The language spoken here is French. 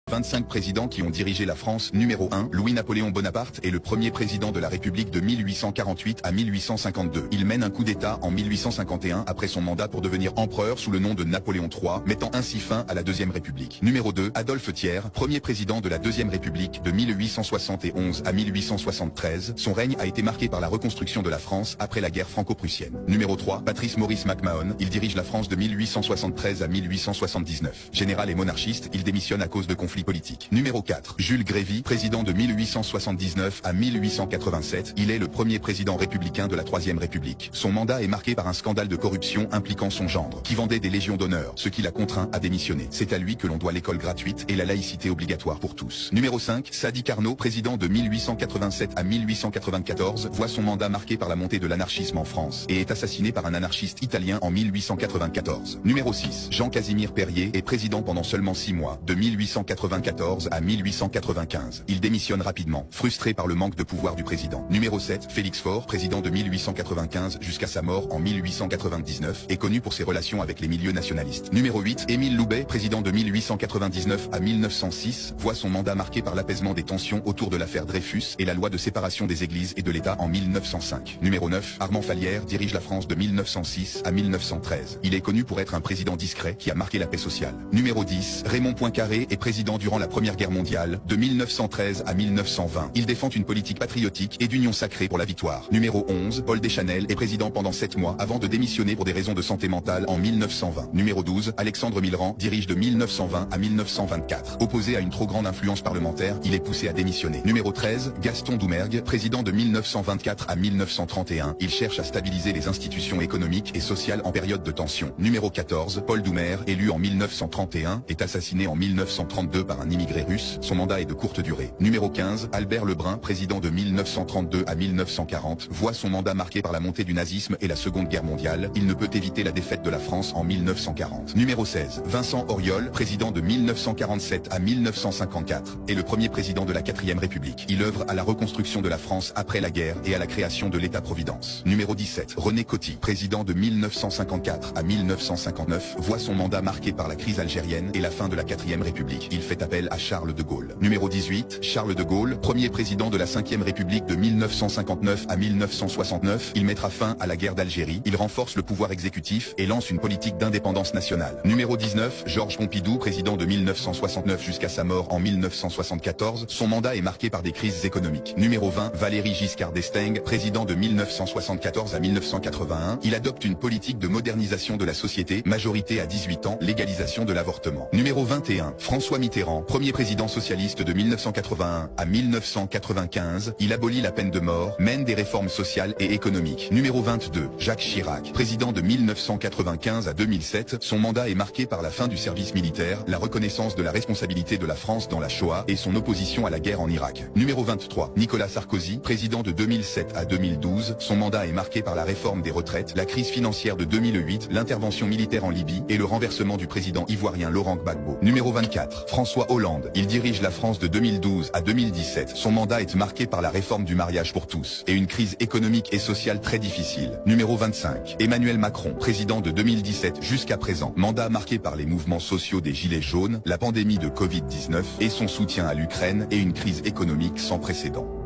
25 présidents qui ont dirigé la France. Numéro 1, Louis-Napoléon Bonaparte est le premier président de la République de 1848 à 1852. Il mène un coup d'État en 1851 après son mandat pour devenir empereur sous le nom de Napoléon III, mettant ainsi fin à la Deuxième République. Numéro 2, Adolphe Thiers, premier président de la Deuxième République de 1871 à 1873. Son règne a été marqué par la reconstruction de la France après la guerre franco-prussienne. Numéro 3, Patrice Maurice McMahon. Il dirige la France de 1873 à 1879. Général et monarchiste, il démissionne à cause de conflits politique. Numéro 4. Jules Grévy, président de 1879 à 1887. Il est le premier président républicain de la Troisième République. Son mandat est marqué par un scandale de corruption impliquant son gendre, qui vendait des légions d'honneur, ce qui l'a contraint à démissionner. C'est à lui que l'on doit l'école gratuite et la laïcité obligatoire pour tous. Numéro 5. Sadi Carnot, président de 1887 à 1894, voit son mandat marqué par la montée de l'anarchisme en France et est assassiné par un anarchiste italien en 1894. Numéro 6. Jean-Casimir Perier est président pendant seulement 6 mois, de 1894 à 1895. Il démissionne rapidement, frustré par le manque de pouvoir du président. Numéro 7, Félix Faure, président de 1895 jusqu'à sa mort en 1899, est connu pour ses relations avec les milieux nationalistes. Numéro 8, Émile Loubet, président de 1899 à 1906, voit son mandat marqué par l'apaisement des tensions autour de l'affaire Dreyfus et la loi de séparation des églises et de l'État en 1905. Numéro 9, Armand Fallières dirige la France de 1906 à 1913. Il est connu pour être un président discret qui a marqué la paix sociale. Numéro 10, Raymond Poincaré est président durant la Première Guerre mondiale, de 1913 à 1920. Il défend une politique patriotique et d'union sacrée pour la victoire. Numéro 11, Paul Deschanel est président pendant 7 mois avant de démissionner pour des raisons de santé mentale en 1920. Numéro 12, Alexandre Millerand dirige de 1920 à 1924. Opposé à une trop grande influence parlementaire, il est poussé à démissionner. Numéro 13, Gaston Doumergue, président de 1924 à 1931. Il cherche à stabiliser les institutions économiques et sociales en période de tension. Numéro 14, Paul Doumer, élu en 1931, est assassiné en 1932 par un immigré russe. Son mandat est de courte durée. Numéro 15, Albert Lebrun, président de 1932 à 1940, voit son mandat marqué par la montée du nazisme et la Seconde Guerre mondiale. Il ne peut éviter la défaite de la France en 1940. Numéro 16, Vincent Auriol, président de 1947 à 1954, est le premier président de la 4e République. Il œuvre à la reconstruction de la France après la guerre et à la création de l'État-providence. Numéro 17, René Coty, président de 1954 à 1959, voit son mandat marqué par la crise algérienne et la fin de la 4e République. Il fait appel à Charles de Gaulle. Numéro 18, Charles de Gaulle, premier président de la 5e République de 1959 à 1969. Il mettra fin à la guerre d'Algérie, il renforce le pouvoir exécutif et lance une politique d'indépendance nationale. Numéro 19, Georges Pompidou, président de 1969 jusqu'à sa mort en 1974. Son mandat est marqué par des crises économiques. Numéro 20, Valéry Giscard d'Estaing, président de 1974 à 1981. Il adopte une politique de modernisation de la société, majorité à 18 ans, légalisation de l'avortement. Numéro 21, François Mitterrand, premier président socialiste de 1981 à 1995, il abolit la peine de mort, mène des réformes sociales et économiques. Numéro 22, Jacques Chirac, président de 1995 à 2007, son mandat est marqué par la fin du service militaire, la reconnaissance de la responsabilité de la France dans la Shoah et son opposition à la guerre en Irak. Numéro 23, Nicolas Sarkozy, président de 2007 à 2012, son mandat est marqué par la réforme des retraites, la crise financière de 2008, l'intervention militaire en Libye et le renversement du président ivoirien Laurent Gbagbo. Numéro 24, François Hollande, il dirige la France de 2012 à 2017. Son mandat est marqué par la réforme du mariage pour tous et une crise économique et sociale très difficile. Numéro 25, Emmanuel Macron, président de 2017 jusqu'à présent. Mandat marqué par les mouvements sociaux des Gilets jaunes, la pandémie de Covid-19 et son soutien à l'Ukraine et une crise économique sans précédent.